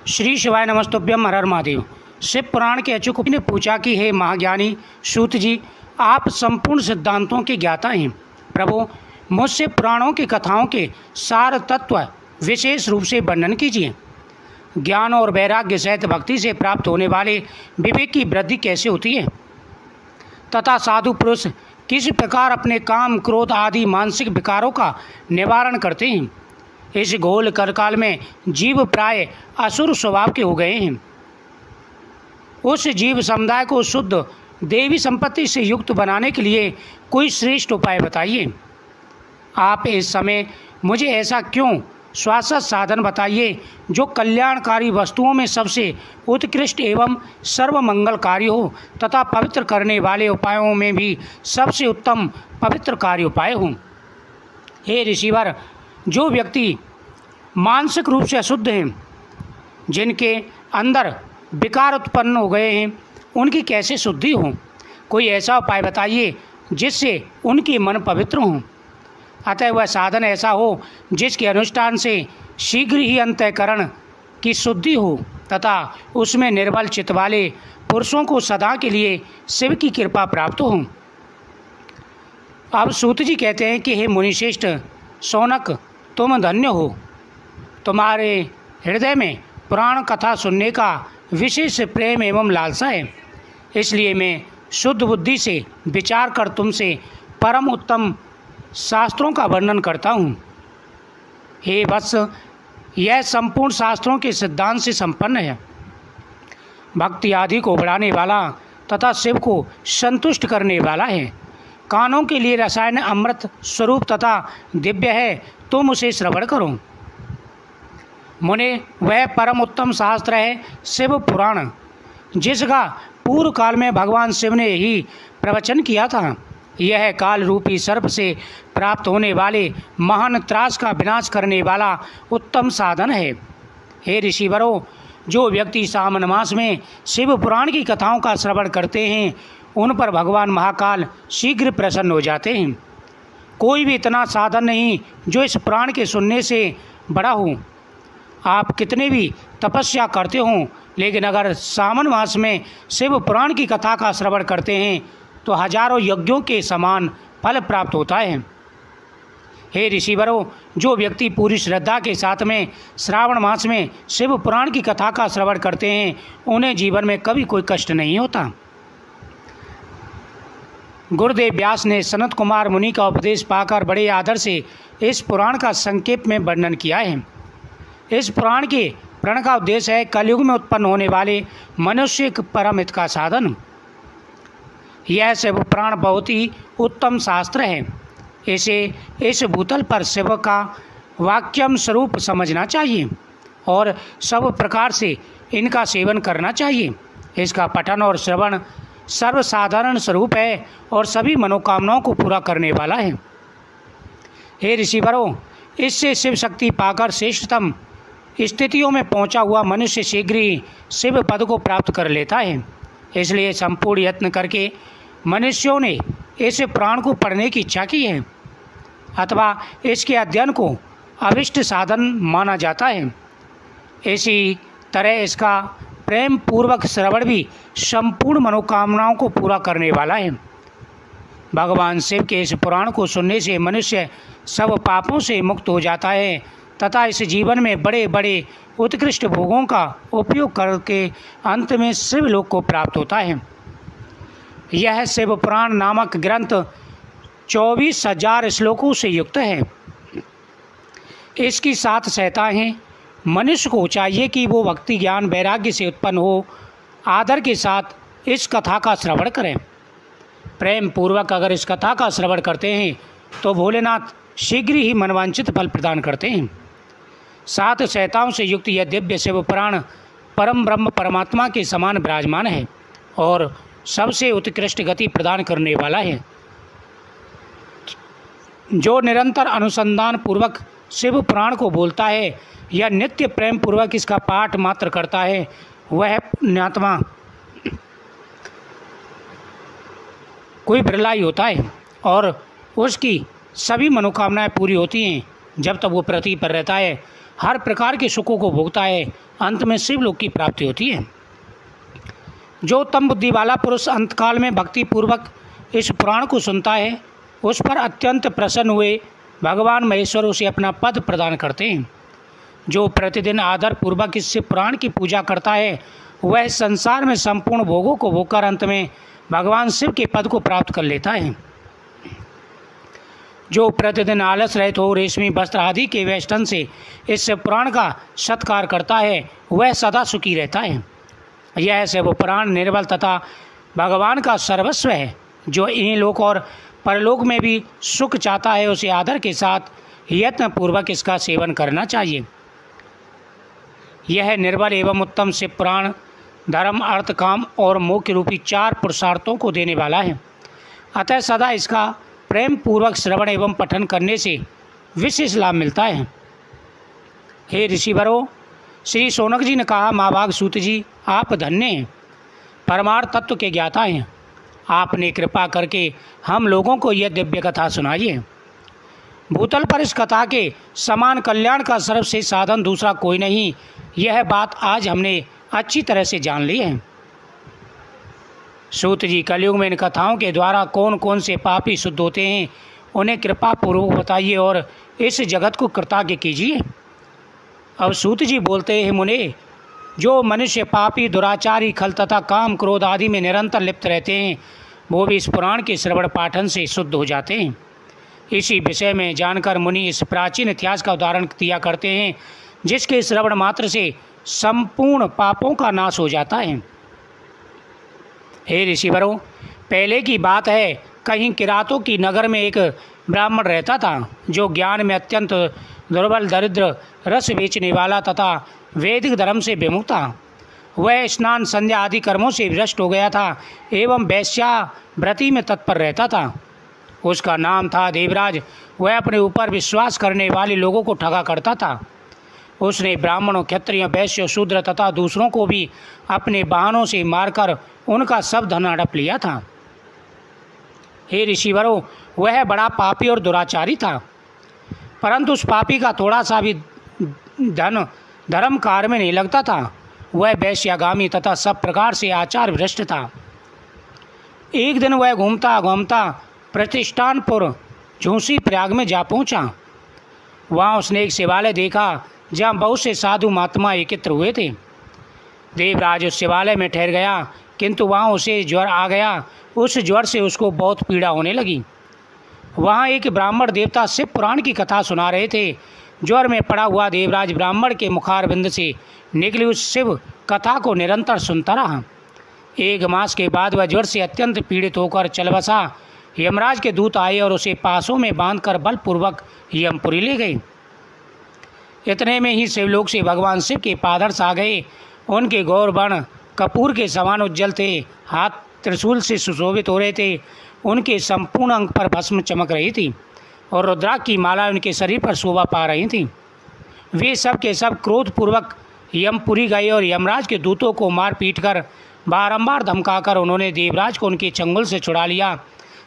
श्री शिवाय नमस्तुभ्यम हर हर महादेव। शिव पुराण के अचूक ने पूछा कि हे महाज्ञानी सूत जी, आप संपूर्ण सिद्धांतों के ज्ञाता हैं। प्रभु, मुझसे पुराणों की कथाओं के सार तत्व विशेष रूप से वर्णन कीजिए। ज्ञान और वैराग्य सहित भक्ति से प्राप्त होने वाले विवेक की वृद्धि कैसे होती है तथा साधु पुरुष किस प्रकार अपने काम, क्रोध आदि मानसिक विकारों का निवारण करते हैं। इस घोल करकाल में जीव प्राय असुर स्वभाव के हो गए हैं। उस जीव समुदाय को शुद्ध देवी संपत्ति से युक्त बनाने के लिए कोई श्रेष्ठ उपाय बताइए। आप इस समय मुझे ऐसा क्यों शाश्वत साधन बताइए जो कल्याणकारी वस्तुओं में सबसे उत्कृष्ट एवं सर्वमंगलकारी हो तथा पवित्र करने वाले उपायों में भी सबसे उत्तम पवित्रकारी उपाय हो। हे ऋषिवर, जो व्यक्ति मानसिक रूप से अशुद्ध हैं, जिनके अंदर विकार उत्पन्न हो गए हैं, उनकी कैसे शुद्धि हो? कोई ऐसा उपाय बताइए जिससे उनकी मन पवित्र हो। अतः वह साधन ऐसा हो जिसके अनुष्ठान से शीघ्र ही अंतःकरण की शुद्धि हो तथा उसमें निर्बल चित्त वाले पुरुषों को सदा के लिए शिव की कृपा प्राप्त हो। अब सूत जी कहते हैं कि हे मुनिश्रेष्ठ शौनक, तुम धन्य हो। तुम्हारे हृदय में पुराण कथा सुनने का विशेष प्रेम एवं लालसा है, इसलिए मैं शुद्ध बुद्धि से विचार कर तुमसे परम उत्तम शास्त्रों का वर्णन करता हूँ। हे वत्स, यह संपूर्ण शास्त्रों के सिद्धांत से संपन्न है। भक्ति आदि को बढ़ाने वाला तथा शिव को संतुष्ट करने वाला है। कानों के लिए रसायन अमृत स्वरूप तथा दिव्य है, तुम उसे श्रवण करो। मुने, वह परम उत्तम शास्त्र है शिव पुराण, जिसका पूर्व काल में भगवान शिव ने ही प्रवचन किया था। यह काल रूपी सर्प से प्राप्त होने वाले महान त्रास का विनाश करने वाला उत्तम साधन है। हे ऋषिवरों, जो व्यक्ति सावन मास में शिव पुराण की कथाओं का श्रवण करते हैं, उन पर भगवान महाकाल शीघ्र प्रसन्न हो जाते हैं। कोई भी इतना साधन नहीं जो इस पुराण के सुनने से बड़ा हो। आप कितने भी तपस्या करते हों, लेकिन अगर सावन मास में शिव पुराण की कथा का श्रवण करते हैं तो हजारों यज्ञों के समान फल प्राप्त होता है। हे ऋषिवरों, जो व्यक्ति पूरी श्रद्धा के साथ में श्रावण मास में शिव पुराण की कथा का श्रवण करते हैं, उन्हें जीवन में कभी कोई कष्ट नहीं होता। गुरुदेव व्यास ने सनत कुमार मुनि का उपदेश पाकर बड़े आदर से इस पुराण का संक्षेप में वर्णन किया है। इस पुराण के प्रण का उद्देश्य है कलयुग में उत्पन्न होने वाले मनुष्य के परम हित का साधन। यह शिव पुराण बहुत ही उत्तम शास्त्र है। इसे इस भूतल पर शिव का वाक्यम स्वरूप समझना चाहिए और सब प्रकार से इनका सेवन करना चाहिए। इसका पठन और श्रवण सर्वसाधारण स्वरूप है और सभी मनोकामनाओं को पूरा करने वाला है। हे ऋषिवरों, इससे शिव शक्ति पाकर श्रेष्ठतम स्थितियों में पहुंचा हुआ मनुष्य शीघ्र ही शिव पद को प्राप्त कर लेता है। इसलिए संपूर्ण यत्न करके मनुष्यों ने इस पुराण को पढ़ने की इच्छा की है अथवा इसके अध्ययन को अभिष्ट साधन माना जाता है। इसी तरह इसका प्रेम पूर्वक श्रवण भी संपूर्ण मनोकामनाओं को पूरा करने वाला है। भगवान शिव के इस पुराण को सुनने से मनुष्य सब पापों से मुक्त हो जाता है तथा इस जीवन में बड़े बड़े उत्कृष्ट भोगों का उपयोग करके अंत में शिवलोक को प्राप्त होता है। यह शिव पुराण नामक ग्रंथ 24,000 श्लोकों से युक्त है। इसकी 7 सहायताएँ हैं। मनुष्य को चाहिए कि वो भक्ति ज्ञान वैराग्य से उत्पन्न हो आदर के साथ इस कथा का श्रवण करें। प्रेम पूर्वक अगर इस कथा का श्रवण करते हैं तो भोलेनाथ शीघ्र ही मनवांछित फल प्रदान करते हैं। 7 सहायताओं से युक्त यह दिव्य शिव पुराण परम ब्रह्म परमात्मा के समान विराजमान है और सबसे उत्कृष्ट गति प्रदान करने वाला है। जो निरंतर अनुसंधान पूर्वक शिव पुराण को बोलता है या नित्य प्रेम पूर्वक इसका पाठ मात्र करता है, वह पुण्यात्मा कोई बिरला ही होता है और उसकी सभी मनोकामनाएं पूरी होती हैं जब तक वो पृथ्वी पर रहता है। हर प्रकार के सुखों को भोगता है, अंत में शिवलोक की प्राप्ति होती है। जो उत्तम बुद्धि वाला पुरुष अंतकाल में भक्ति पूर्वक इस पुराण को सुनता है, उस पर अत्यंत प्रसन्न हुए भगवान महेश्वर उसे अपना पद प्रदान करते हैं। जो प्रतिदिन आदर पूर्वक इस पुराण की पूजा करता है, वह संसार में संपूर्ण भोगों को भोगकर अंत में भगवान शिव के पद को प्राप्त कर लेता है। जो प्रतिदिन आलस रहित हो रेशमी वस्त्र आदि के वेष्टन से इस पुराण का सत्कार करता है, वह सदा सुखी रहता है। यह शिव पुराण निर्बल तथा भगवान का सर्वस्व है। जो इन लोक और परलोक में भी सुख चाहता है, उसे आदर के साथ यत्न पूर्वक इसका सेवन करना चाहिए। यह निर्बल एवं उत्तम शिव पुराण धर्म, अर्थ, काम और मोक्ष रूपी 4 पुरुषार्थों को देने वाला है। अतः सदा इसका प्रेम पूर्वक श्रवण एवं पठन करने से विशेष लाभ मिलता है। हे ऋषिवरों, श्री शौनक जी ने कहा, महाभाग सूत जी, आप धन्य हैं, परमार्थ तत्व के ज्ञाता हैं। आपने कृपा करके हम लोगों को यह दिव्य कथा सुनाइए। भूतल पर इस कथा के समान कल्याण का सर्वश्रेष्ठ साधन दूसरा कोई नहीं, यह बात आज हमने अच्छी तरह से जान ली है। सूत जी, कलयुग में इन कथाओं के द्वारा कौन कौन से पापी शुद्ध होते हैं, उन्हें कृपा पूर्वक बताइए और इस जगत को कृतज्ञ कीजिए। अब सूत जी बोलते हैं, मुने, जो मनुष्य पापी, दुराचारी, खल तथा काम, क्रोध आदि में निरंतर लिप्त रहते हैं, वो भी इस पुराण के श्रवण पाठन से शुद्ध हो जाते हैं। इसी विषय में जानकर मुनि इस प्राचीन इतिहास का उदाहरण दिया करते हैं, जिसके श्रवण मात्र से संपूर्ण पापों का नाश हो जाता है। हे ऋषिवरों, पहले की बात है, कहीं किरातों की नगर में एक ब्राह्मण रहता था, जो ज्ञान में अत्यंत दुर्बल, दरिद्र, रस बेचने वाला तथा वैदिक धर्म से विमुख था। वह स्नान, संध्या आदि कर्मों से भ्रष्ट हो गया था एवं वैश्यावृत्ति में तत्पर रहता था। उसका नाम था देवराज। वह अपने ऊपर विश्वास करने वाले लोगों को ठगा करता था। उसने ब्राह्मणों, क्षत्रियों, वैश्यों, शूद्र तथा दूसरों को भी अपने वाहनों से मारकर उनका सब धन हड़प लिया था। हे ऋषिवरों, वह बड़ा पापी और दुराचारी था, परंतु उस पापी का थोड़ा सा भी धन धर्म कार्य में नहीं लगता था। वह वैश्यागामी तथा सब प्रकार से आचार भ्रष्ट था। एक दिन वह घूमता घूमता प्रतिष्ठानपुर झूसी प्रयाग में जा पहुंचा। वहाँ उसने एक शिवालय देखा, जहाँ बहुत से साधु महात्मा एकत्र हुए थे। देवराज उस शिवालय में ठहर गया, किंतु वहाँ उसे ज्वर आ गया। उस ज्वर से उसको बहुत पीड़ा होने लगी। वहाँ एक ब्राह्मण देवता शिव पुराण की कथा सुना रहे थे। ज्वर में पड़ा हुआ देवराज ब्राह्मण के मुखारबिंद से निकली उस शिव कथा को निरंतर सुनता रहा। 1 मास के बाद वह ज्वर से अत्यंत पीड़ित होकर चल बसा। यमराज के दूत आए और उसे पासों में बांधकर बलपूर्वक यमपुरी ले गए। इतने में ही शिवलोक से भगवान शिव के पादर्श आ गए। उनके गौर वर्ण कपूर के समान उज्जवल थे, हाथ त्रिशूल से सुशोभित हो रहे थे। उनके संपूर्ण अंग पर भस्म चमक रही थी और रुद्राक्ष की माला उनके शरीर पर शोभा पा रही थी। वे सब के सब क्रोधपूर्वक यमपुरी गए और यमराज के दूतों को मार पीट कर बारंबार धमकाकर उन्होंने देवराज को उनके चंगुल से छुड़ा लिया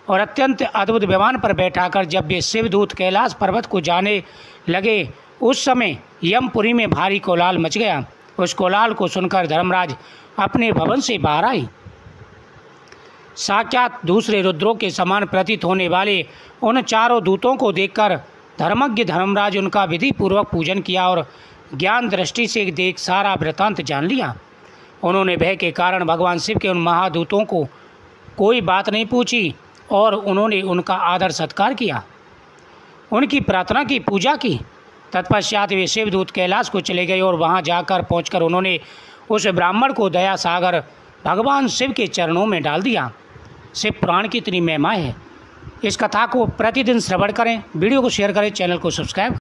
और अत्यंत अद्भुत विमान पर बैठाकर जब वे शिवदूत कैलाश पर्वत को जाने लगे, उस समय यमपुरी में भारी कोलाहल मच गया। उस कोलाहल को सुनकर धर्मराज अपने भवन से बाहर आए। साक्षात दूसरे रुद्रों के समान प्रतीत होने वाले उन चारों दूतों को देखकर धर्मज्ञ धर्मराज उनका विधि पूर्वक पूजन किया और ज्ञान दृष्टि से देख सारा वृत्तांत जान लिया। उन्होंने भय के कारण भगवान शिव के उन महादूतों को कोई बात नहीं पूछी और उन्होंने उनका आदर सत्कार किया, उनकी प्रार्थना की, पूजा की। तत्पश्चात वे शिवदूत कैलाश को चले गए और वहां जाकर पहुंचकर उन्होंने उस ब्राह्मण को दया सागर भगवान शिव के चरणों में डाल दिया। शिव पुराण की इतनी महिमा है। इस कथा को प्रतिदिन श्रवण करें, वीडियो को शेयर करें, चैनल को सब्सक्राइब